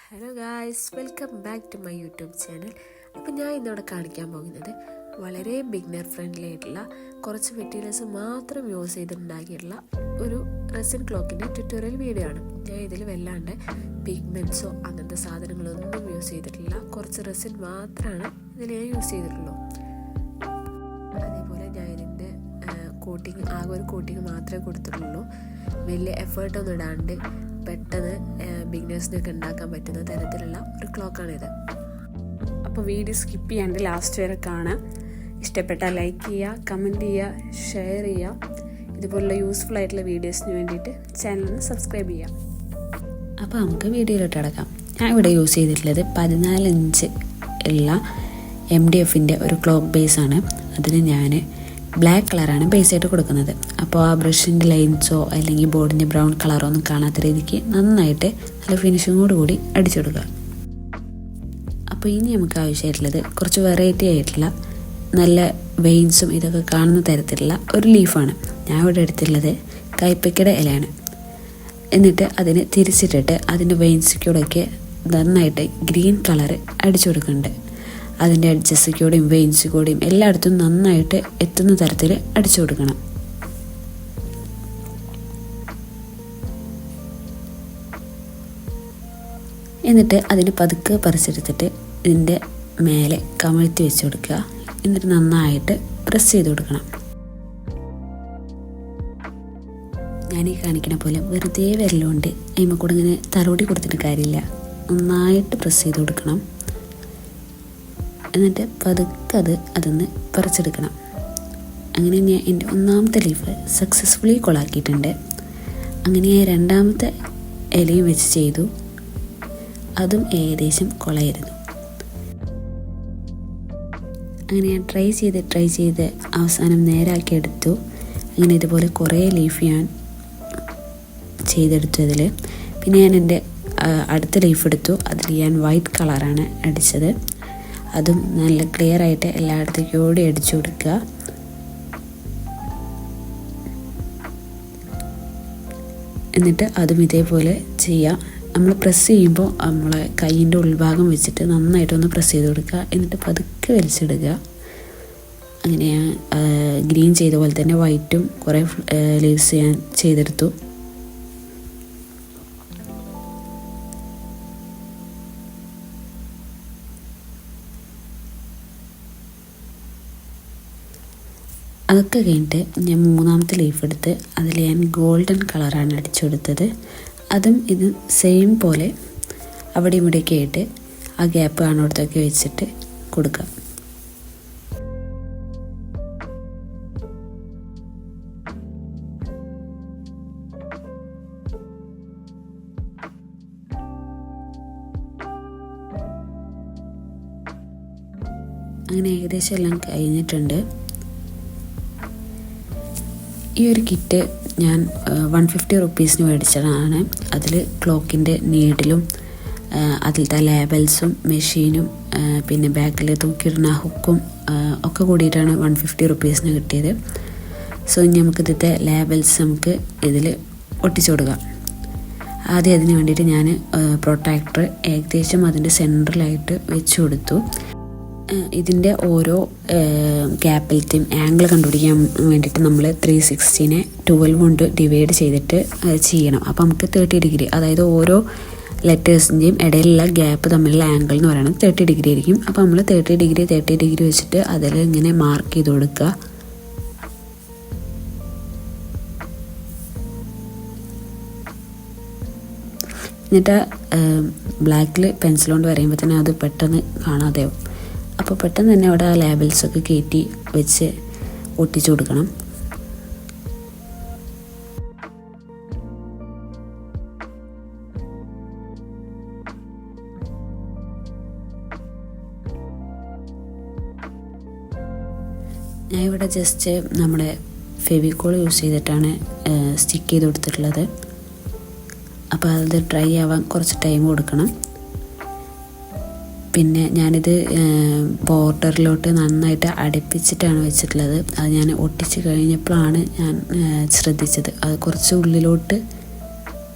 Hello guys, welcome back to my YouTube channel. അപ്പോൾ ഞാൻ ഇന്നിവിടെ കാണിക്കാൻ പോകുന്നത് വളരെ ബിഗിനർ ഫ്രണ്ട്ലി ആയിട്ടുള്ള കുറച്ച് മെറ്റീരിയൽസ് മാത്രം യൂസ് ചെയ്തിട്ടുണ്ടാക്കിയിട്ടുള്ള ഒരു റെസിൻ ക്ലോക്കിൻ്റെ ട്യൂട്ടോറിയൽ വീഡിയോ ആണ്. ഞാൻ ഇതിൽ വല്ലാണ്ട് പിഗ്മെൻറ്റ്സോ അങ്ങനത്തെ സാധനങ്ങളൊന്നും യൂസ് ചെയ്തിട്ടില്ല. കുറച്ച് റെസിൻ മാത്രമാണ് ഇതിൽ ഞാൻ യൂസ് ചെയ്തിട്ടുള്ളൂ. അതേപോലെ ഞാൻ ഇതിൻ്റെ ആകെ ഒരു കോട്ടിങ് മാത്രമേ കൊടുത്തിട്ടുള്ളൂ. വലിയ എഫേർട്ടൊന്നും ഇടാണ്ട് പെട്ടെന്ന് ബിഗിനേഴ്സിനൊക്കെ ഉണ്ടാക്കാൻ പറ്റുന്ന തരത്തിലുള്ള ഒരു ക്ലോക്കാണിത്. അപ്പോൾ വീഡിയോ സ്കിപ്പ് ചെയ്യാണ്ട് ലാസ്റ്റ് വരെ കാണാം. ഇഷ്ടപ്പെട്ടാൽ ലൈക്ക് ചെയ്യുക, കമൻറ്റ് ചെയ്യുക, ഷെയർ ചെയ്യുക. ഇതുപോലുള്ള യൂസ്ഫുൾ ആയിട്ടുള്ള വീഡിയോസിന് വേണ്ടിയിട്ട് ചാനലിന് സബ്സ്ക്രൈബ് ചെയ്യാം. അപ്പോൾ നമുക്ക് വീഡിയോയിലോട്ട് കിടക്കാം. ഞാൻ ഇവിടെ യൂസ് ചെയ്തിട്ടുള്ളത് 14 ഇഞ്ച് ഉള്ള MDFൻ്റെ ഒരു ക്ലോക്ക് ബേസാണ്. അതിന് ഞാൻ ബ്ലാക്ക് കളറാണ് ബേസായിട്ട് കൊടുക്കുന്നത്. അപ്പോൾ ആ ബ്രഷിൻ്റെ ലൈൻസോ അല്ലെങ്കിൽ ബോർഡിൻ്റെ ബ്രൗൺ കളറോ ഒന്നും കാണാത്ത രീതിക്ക് നന്നായിട്ട് നല്ല ഫിനിഷിങ്ങോട് കൂടി അടിച്ചെടുക്കുക. അപ്പോൾ ഇനി നമുക്ക് ആവശ്യമായിട്ടുള്ളത് കുറച്ച് വെറൈറ്റി ആയിട്ടുള്ള നല്ല വെയിൻസും ഇതൊക്കെ കാണുന്ന തരത്തിലുള്ള ഒരു ലീഫാണ്. ഞാൻ ഇവിടെ എടുത്തിട്ടുള്ളത് കൈപ്പക്കയുടെ ഇലയാണ്. എന്നിട്ട് അതിന് തിരിച്ചിട്ടിട്ട് അതിൻ്റെ വെയിൻസിക്കൂടെയൊക്കെ നന്നായിട്ട് ഗ്രീൻ കളറ് അടിച്ചു കൊടുക്കുന്നുണ്ട്. അതിൻ്റെ അഡ്ജസ്റ്റിക്കൂടെയും വെയിൻസിക്കൂടെയും എല്ലായിടത്തും നന്നായിട്ട് എത്തുന്ന തരത്തിൽ അടിച്ചു കൊടുക്കണം. എന്നിട്ട് അതിന് പതുക്കെ പറിച്ചെടുത്തിട്ട് ഇതിൻ്റെ മേലെ കമഴ്ത്തി വെച്ച് കൊടുക്കുക. എന്നിട്ട് നന്നായിട്ട് പ്രസ് ചെയ്ത് കൊടുക്കണം. ഞാനീ കാണിക്കണ പോലെ വെറുതെ വിരലുകൊണ്ട് അതിന്മേൽ കൂടെ ഇങ്ങനെ തലോടി കൊടുത്തിട്ട് കാര്യമില്ല. നന്നായിട്ട് പ്രസ് ചെയ്ത് കൊടുക്കണം. എന്നിട്ട് പതുക്കെ അതൊന്ന് പറിച്ചെടുക്കണം. അങ്ങനെ ഞാൻ എൻ്റെ ഒന്നാമത്തെ ലീഫ് സക്സസ്ഫുള്ളി കൊളാക്കിയിട്ടുണ്ട്. അങ്ങനെ ഞാൻ രണ്ടാമത്തെ ഇലയും വെച്ച് ചെയ്തു. അതും ഏകദേശം കൊളായിരുന്നു. അങ്ങനെ ഞാൻ ട്രൈ ചെയ്ത് അവസാനം നേരാക്കി എടുത്തു. അങ്ങനെ ഇതുപോലെ കുറേ ലീഫ് ഞാൻ ചെയ്തെടുത്തു. അതിൽ പിന്നെ ഞാൻ എൻ്റെ അടുത്ത ലീഫ് എടുത്തു. അതിൽ ഞാൻ വൈറ്റ് കളറാണ് അടിച്ചത്. അതും നല്ല ക്ലിയർ ആയിട്ട് എല്ലായിടത്തേക്കും ഓടി അടിച്ചു കൊടുക്കുക. എന്നിട്ട് അതും ഇതേപോലെ ചെയ്യാം. നമ്മൾ പ്രസ് ചെയ്യുമ്പോൾ നമ്മളെ കൈയിൻ്റെ ഉൾഭാഗം വെച്ചിട്ട് നന്നായിട്ടൊന്ന് പ്രസ് ചെയ്ത് കൊടുക്കുക. എന്നിട്ട് പതുക്കെ വലിച്ചെടുക്കുക. അങ്ങനെ ഗ്രീൻ ചെയ്ത പോലെ തന്നെ വൈറ്റും കുറേ ലീവ്സ് ഞാൻ ചെയ്തെടുത്തു. അതൊക്കെ കഴിഞ്ഞിട്ട് ഞാൻ മൂന്നാമത്തെ ലീഫ് എടുത്ത് അതിൽ ഞാൻ ഗോൾഡൻ കളറാണ് അടിച്ചു കൊടുത്തത്. അതും ഇത് സെയിം പോലെ അവിടെ ഇവിടെയൊക്കെ ആയിട്ട് ആ ഗ്യാപ്പ് കാണുന്നിടത്തൊക്കെ വെച്ചിട്ട് കൊടുക്കാം. അങ്ങനെ ഏകദേശം എല്ലാം കഴിഞ്ഞിട്ടുണ്ട്. ഈ ഒരു കിറ്റ് ഞാൻ 150 റുപ്പീസിന് മേടിച്ചതാണ്. അതിൽ ക്ലോക്കിൻ്റെ നീഡിലും അതിലത്തെ ലേബൽസും മെഷീനും പിന്നെ ബാക്കിൽ തൂക്കിയിടുന്ന ഹുക്കും ഒക്കെ കൂടിയിട്ടാണ് 150 റുപ്പീസിന് കിട്ടിയത്. സോ ഇനി നമുക്കിതിൻ്റെ ലേബൽസ് നമുക്ക് ഇതിൽ ഒട്ടിച്ചു കൊടുക്കാം. ആദ്യം അതിന് വേണ്ടിയിട്ട് ഞാൻ പ്രൊട്ടക്ടർ ഏകദേശം അതിൻ്റെ സെൻട്രലായിട്ട് വെച്ച് കൊടുത്തു. ഇതിൻ്റെ ഓരോ ഗ്യാപ്പിലത്തെയും ആംഗിൾ കണ്ടുപിടിക്കാൻ വേണ്ടിയിട്ട് നമ്മൾ 360നെ 12 കൊണ്ട് ഡിവൈഡ് ചെയ്തിട്ട് ചെയ്യണം. അപ്പോൾ നമുക്ക് 30 ഡിഗ്രി, അതായത് ഓരോ ലെറ്റേഴ്സിൻ്റെയും ഇടയിലുള്ള ഗ്യാപ്പ് തമ്മിലുള്ള ആംഗിൾ എന്ന് പറയുന്നത് 30 ഡിഗ്രി ആയിരിക്കും. അപ്പോൾ നമ്മൾ 30 ഡിഗ്രി വെച്ചിട്ട് അതിൽ ഇങ്ങനെ മാർക്ക് ചെയ്ത് കൊടുക്കുക. എന്നിട്ട് ബ്ലാക്കിൽ പെൻസിൽ കൊണ്ട് വരയുമ്പോൾ തന്നെ അത് പെട്ടെന്ന് കാണാതെയാവും. അപ്പോൾ പെട്ടെന്ന് തന്നെ അവിടെ ആ ലേബൽസൊക്കെ കയറ്റി വെച്ച് ഒട്ടിച്ചു കൊടുക്കണം. ഞാൻ ഇവിടെ ജസ്റ്റ് നമ്മുടെ ഫെവിക്കോൾ യൂസ് ചെയ്തിട്ടാണ് സ്റ്റിക്ക് ചെയ്ത് കൊടുത്തിട്ടുള്ളത്. അപ്പോൾ അത് ഡ്രൈ ആവാൻ കുറച്ച് ടൈം കൊടുക്കണം. പിന്നെ ഞാനിത് ബോർഡറിലോട്ട് നന്നായിട്ട് അടുപ്പിച്ചിട്ടാണ് വെച്ചിട്ടുള്ളത്. അത് ഞാൻ ഒട്ടിച്ച് കഴിഞ്ഞപ്പോഴാണ് ഞാൻ ശ്രദ്ധിച്ചത്. അത് കുറച്ച് ഉള്ളിലോട്ട്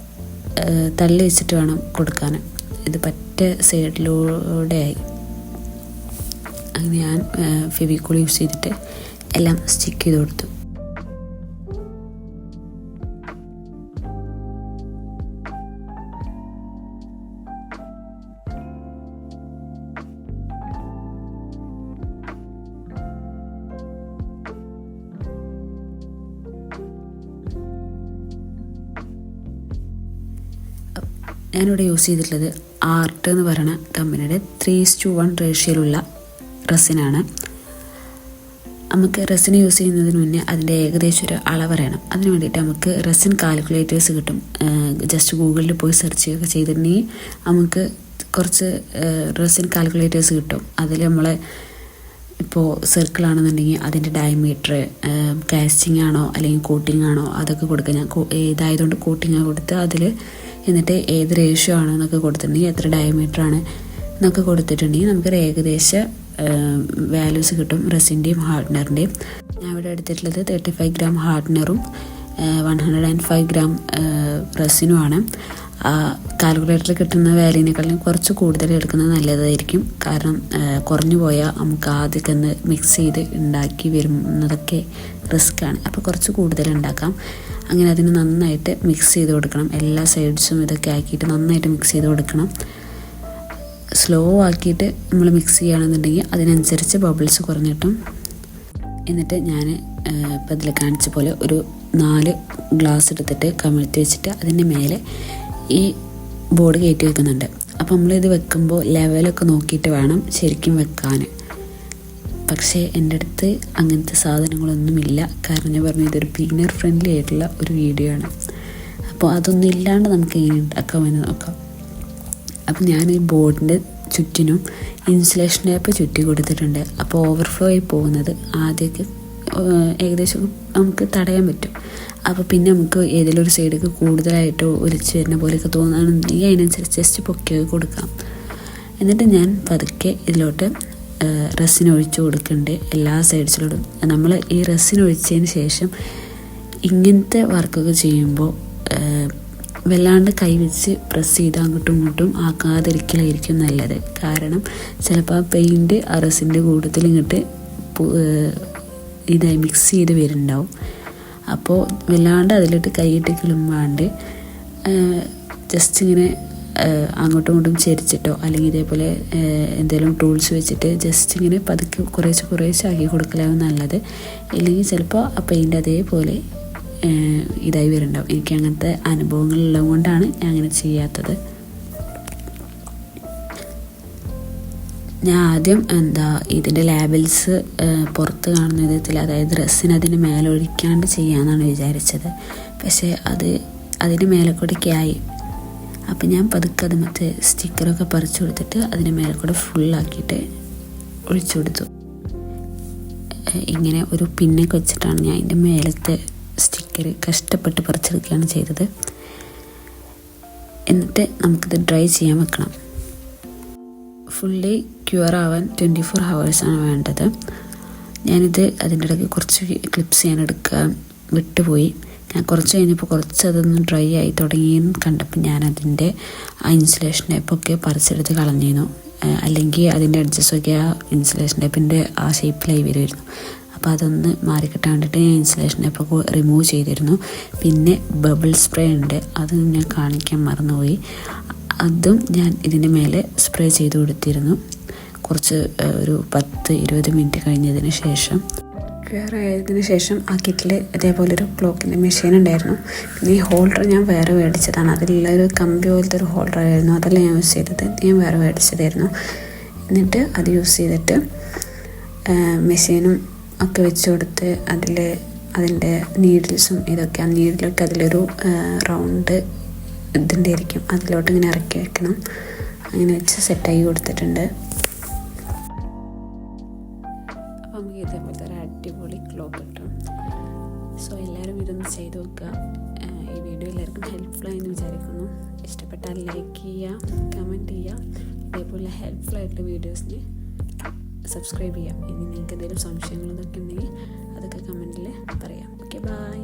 തള്ളി വെച്ചിട്ട് വേണം കൊടുക്കാൻ. ഇത് പറ്റ സൈഡിലൂടെ ആയി. അങ്ങനെ ഞാൻ ഫെവിക്കോൾ യൂസ് ചെയ്തിട്ട് എല്ലാം സ്റ്റിക്ക് ചെയ്ത് കൊടുത്തു. ഞാനിവിടെ യൂസ് ചെയ്തിട്ടുള്ളത് ആർട്ട് എന്ന് പറയുന്ന കമ്പനിയുടെ 3:1 റേഷ്യോയിലുള്ള റെസിനാണ്. നമുക്ക് റെസിൻ യൂസ് ചെയ്യുന്നതിന് മുന്നേ അതിൻ്റെ ഏകദേശം ഒരു അളവറിയണം. അതിന് വേണ്ടിയിട്ട് നമുക്ക് റെസിൻ കാൽക്കുലേറ്റേഴ്സ് കിട്ടും. ജസ്റ്റ് ഗൂഗിളിൽ പോയി സെർച്ച് ചെയ്യുക ചെയ്തിട്ടുണ്ടെങ്കിൽ നമുക്ക് കുറച്ച് റെസിൻ കാൽക്കുലേറ്റേഴ്സ് കിട്ടും. അതിൽ നമ്മൾ ഇപ്പോൾ സർക്കിളാണെന്നുണ്ടെങ്കിൽ അതിൻ്റെ ഡയമീറ്റർ, കാസ്റ്റിംഗ് ആണോ അല്ലെങ്കിൽ കോട്ടിംഗ് ആണോ അതൊക്കെ കൊടുക്കുക. ഞാൻ ഇതായതുകൊണ്ട് കോട്ടിങ് കൊടുത്ത് അതിൽ എന്നിട്ട് ഏത് റേഷ്യോ ആണ് എന്നൊക്കെ കൊടുത്തിട്ടുണ്ടെങ്കിൽ എത്ര ഡയമീറ്റർ ആണ് എന്നൊക്കെ കൊടുത്തിട്ടുണ്ടെങ്കിൽ നമുക്കൊരു ഏകദേശ വാല്യൂസ് കിട്ടും റെസിൻ്റെയും ഹാർഡ്നറിൻ്റെയും. ഞാൻ ഇവിടെ എടുത്തിട്ടുള്ളത് 35 ഗ്രാം ഹാർഡ്നറും 105 ഗ്രാം റെസിനുമാണ്. കാൽക്കുലേറ്ററിൽ കിട്ടുന്ന വാല്യൂവിനേക്കാളും കുറച്ച് കൂടുതൽ എടുക്കുന്നത് നല്ലതായിരിക്കും. കാരണം കുറഞ്ഞു പോയാൽ നമുക്ക് ആദ്യമൊക്കെ ഒന്ന് മിക്സ് ചെയ്ത് ഉണ്ടാക്കി വരുന്നതൊക്കെ റിസ്ക്കാണ്. അപ്പോൾ കുറച്ച് കൂടുതൽ ഉണ്ടാക്കാം. അങ്ങനെ അതിന് നന്നായിട്ട് മിക്സ് ചെയ്ത് കൊടുക്കണം. എല്ലാ സൈഡ്സും ഇതൊക്കെ ആക്കിയിട്ട് നന്നായിട്ട് മിക്സ് ചെയ്ത് കൊടുക്കണം. സ്ലോ ആക്കിയിട്ട് നമ്മൾ മിക്സ് ചെയ്യുകയാണെന്നുണ്ടെങ്കിൽ അതിനനുസരിച്ച് ബബിൾസ് കുറഞ്ഞിട്ടും. എന്നിട്ട് ഞാൻ ഇപ്പം ഇതിൽ കാണിച്ച പോലെ ഒരു 4 ഗ്ലാസ് എടുത്തിട്ട് കമിഴ്ത്തി വെച്ചിട്ട് അതിൻ്റെ മേലെ ഈ ബോർഡ് കയറ്റി വെക്കുന്നുണ്ട്. അപ്പോൾ നമ്മളിത് വെക്കുമ്പോൾ ലെവലൊക്കെ നോക്കിയിട്ട് വേണം ശരിക്കും വെക്കാൻ. പക്ഷേ എൻ്റെ അടുത്ത് അങ്ങനത്തെ സാധനങ്ങളൊന്നുമില്ല. കാരണം ഞാൻ പറഞ്ഞു ഇതൊരു ബിഗിനർ ഫ്രണ്ട്ലി ആയിട്ടുള്ള ഒരു വീഡിയോ ആണ്. അപ്പോൾ അതൊന്നും ഇല്ലാണ്ട് നമുക്ക് എങ്ങനെ ഉണ്ടാക്കാമെന്ന് നോക്കാം. അപ്പം ഞാൻ ഈ ബോർഡിൻ്റെ ചുറ്റിനും ഇൻസുലേഷൻ ടേപ്പ് ചുറ്റി കൊടുത്തിട്ടുണ്ട്. അപ്പോൾ ഓവർഫ്ലോ ആയി പോകുന്നത് ആദ്യമൊക്കെ ഏകദേശം നമുക്ക് തടയാൻ പറ്റും. അപ്പോൾ പിന്നെ നമുക്ക് ഏതെങ്കിലും ഒരു സൈഡിലേക്ക് കൂടുതലായിട്ട് ഒലിച്ച് വരുന്ന പോലെയൊക്കെ തോന്നുകയാണെന്നുണ്ടെങ്കിൽ അതിനനുസരിച്ച് ജസ്റ്റ് പൊക്കിയൊക്കെ കൊടുക്കാം. എന്നിട്ട് ഞാൻ പതുക്കെ ഇതിലോട്ട് റെസിൻ ഒഴിച്ച് കൊടുക്കുന്നുണ്ട് എല്ലാ സൈഡ്സിലോട്ടും. നമ്മൾ ഈ റെസിൻ ഒഴിച്ചതിന് ശേഷം ഇങ്ങനത്തെ വർക്കൊക്കെ ചെയ്യുമ്പോൾ വല്ലാണ്ട് കൈവച്ച് പ്രസ് ചെയ്ത് അങ്ങോട്ടും ഇങ്ങോട്ടും ആക്കാതിരിക്കലായിരിക്കും നല്ലത്. കാരണം ചിലപ്പോൾ ആ പെയിൻറ്റ് ആ റെസിൻ്റെ കൂട്ടത്തിൽ ഇങ്ങോട്ട് ഇതായി മിക്സ് ചെയ്ത് വരുന്നുണ്ടാവും. അപ്പോൾ വല്ലാണ്ട് അതിലിട്ട് കൈയിട്ട് കിളുമ്പാണ്ട് ജസ്റ്റ് ഇങ്ങനെ അങ്ങോട്ടും ഇങ്ങോട്ടും ചരിച്ചിട്ടോ അല്ലെങ്കിൽ ഇതേപോലെ എന്തെങ്കിലും ടൂൾസ് വെച്ചിട്ട് ജസ്റ്റ് ഇങ്ങനെ പതുക്കെ കുറേശ്ശെ ആക്കി കൊടുക്കലാവും നല്ലത്. ഇല്ലെങ്കിൽ ചിലപ്പോൾ ആ പെയിൻ്റ് അതേപോലെ ഇതായി വരുന്നുണ്ടാവും. എനിക്ക് അങ്ങനത്തെ അനുഭവങ്ങളുള്ളത് കൊണ്ടാണ് ഞാൻ അങ്ങനെ ചെയ്യാത്തത്. ഞാൻ ആദ്യം ഇതിൻ്റെ ലേബൽസ് പുറത്ത് കാണുന്ന വിധത്തിൽ, അതായത് റെസിൻ അതിന് മേലെ ഒഴിക്കാണ്ട് ചെയ്യാമെന്നാണ് വിചാരിച്ചത്. പക്ഷേ അതിന് മേലെ കൂടെയൊക്കെ ആയി. അപ്പം ഞാൻ പതുക്കെ അത് മറ്റേ സ്റ്റിക്കറൊക്കെ പറിച്ചു കൊടുത്തിട്ട് അതിന് മേലെ കൂടെ ഫുള്ളാക്കിയിട്ട് ഒഴിച്ചു കൊടുത്തു. ഇങ്ങനെ ഒരു പിന്നൊക്കെ വെച്ചിട്ടാണ് ഞാൻ അതിൻ്റെ മേലത്തെ സ്റ്റിക്കർ കഷ്ടപ്പെട്ട് പറിച്ചെടുക്കുകയാണ് ചെയ്തത്. എന്നിട്ട് നമുക്കിത് ഡ്രൈ ചെയ്യാൻ വെക്കണം. ഫുള്ളി ക്യൂർ ആവാൻ 24 ഹവേഴ്സാണ് വേണ്ടത്. ഞാനിത് അതിൻ്റെ ഇടയ്ക്ക് കുറച്ച് ക്ലിപ്സ് ഞാൻ എടുക്കാൻ വിട്ടുപോയി. ഞാൻ കുറച്ച് കഴിഞ്ഞപ്പോൾ കുറച്ച് അതൊന്ന് ഡ്രൈ ആയി തുടങ്ങിയെന്ന് കണ്ടപ്പോൾ ഞാൻ അതിൻ്റെ ആ ഇൻസുലേഷൻ ടേപ്പൊക്കെ പറിച്ചെടുത്ത് കളഞ്ഞിരുന്നു. അല്ലെങ്കിൽ അതിൻ്റെ അഡ്ജസ്റ്റൊക്കെ ആ ഇൻസുലേഷൻ ടേപ്പിൻ്റെ ആ ഷേപ്പിലായി വരുമായിരുന്നു. അപ്പോൾ അതൊന്ന് മാറിക്കിട്ടാൻ വേണ്ടിയിട്ട് ഞാൻ ഇൻസുലേഷൻ ടേപ്പൊക്കെ റിമൂവ് ചെയ്തിരുന്നു. പിന്നെ ബബിൾ സ്പ്രേ ഉണ്ട്, അത് ഞാൻ കാണിക്കാൻ മറന്നുപോയി. അതും ഞാൻ ഇതിൻ്റെ മേലെ സ്പ്രേ ചെയ്ത് കൊടുത്തിരുന്നു. കുറച്ച് ഒരു 10-20 മിനിറ്റ് കഴിഞ്ഞതിന് ശേഷം ക്ലിയർ ആയതിന് ശേഷം ആ കിറ്റിൽ ഇതേപോലൊരു ക്ലോക്കിൻ്റെ മെഷീൻ ഉണ്ടായിരുന്നു. പിന്നെ ഈ ഹോൾഡർ ഞാൻ വേറെ മേടിച്ചതാണ്. അതിലുള്ളൊരു കമ്പി പോലത്തെ ഒരു ഹോൾഡർ ആയിരുന്നു, അതല്ല ഞാൻ യൂസ് ചെയ്തത്. ഞാൻ വേറെ മേടിച്ചതായിരുന്നു. എന്നിട്ട് അത് യൂസ് ചെയ്തിട്ട് മെഷീനും ഒക്കെ വെച്ച് കൊടുത്ത് അതിൻ്റെ നീഡിൽസും ഇതൊക്കെ, ആ നീഡിലൊക്കെ അതിലൊരു റൗണ്ട് ഇതിൻ്റെ ആയിരിക്കും, അതിലോട്ട് ഇങ്ങനെ ഇറക്കി വെക്കണം. അങ്ങനെ വെച്ച് സെറ്റാക്കി കൊടുത്തിട്ടുണ്ട്. അപ്പോൾ നമുക്ക് ഇതേപോലത്തെ ഒരു അടിപൊളി ക്ലോക്ക് കിട്ടും. സോ എല്ലാവരും ഇതൊന്ന് ചെയ്ത് നോക്കുക. ഈ വീഡിയോ എല്ലാവർക്കും ഹെൽപ്ഫുള്ളായെന്ന് വിചാരിക്കുന്നു. ഇഷ്ടപ്പെട്ടാൽ ലൈക്ക് ചെയ്യുക, കമൻറ്റ് ചെയ്യുക. ഇതേപോലെ ഹെൽപ്ഫുള്ളായിട്ടുള്ള വീഡിയോസിന് സബ്സ്ക്രൈബ് ചെയ്യാം. ഇനി നിങ്ങൾക്ക് എന്തെങ്കിലും സംശയങ്ങളൊക്കെ ഉണ്ടെങ്കിൽ അതൊക്കെ കമൻറ്റിൽ പറയാം. Okay, by.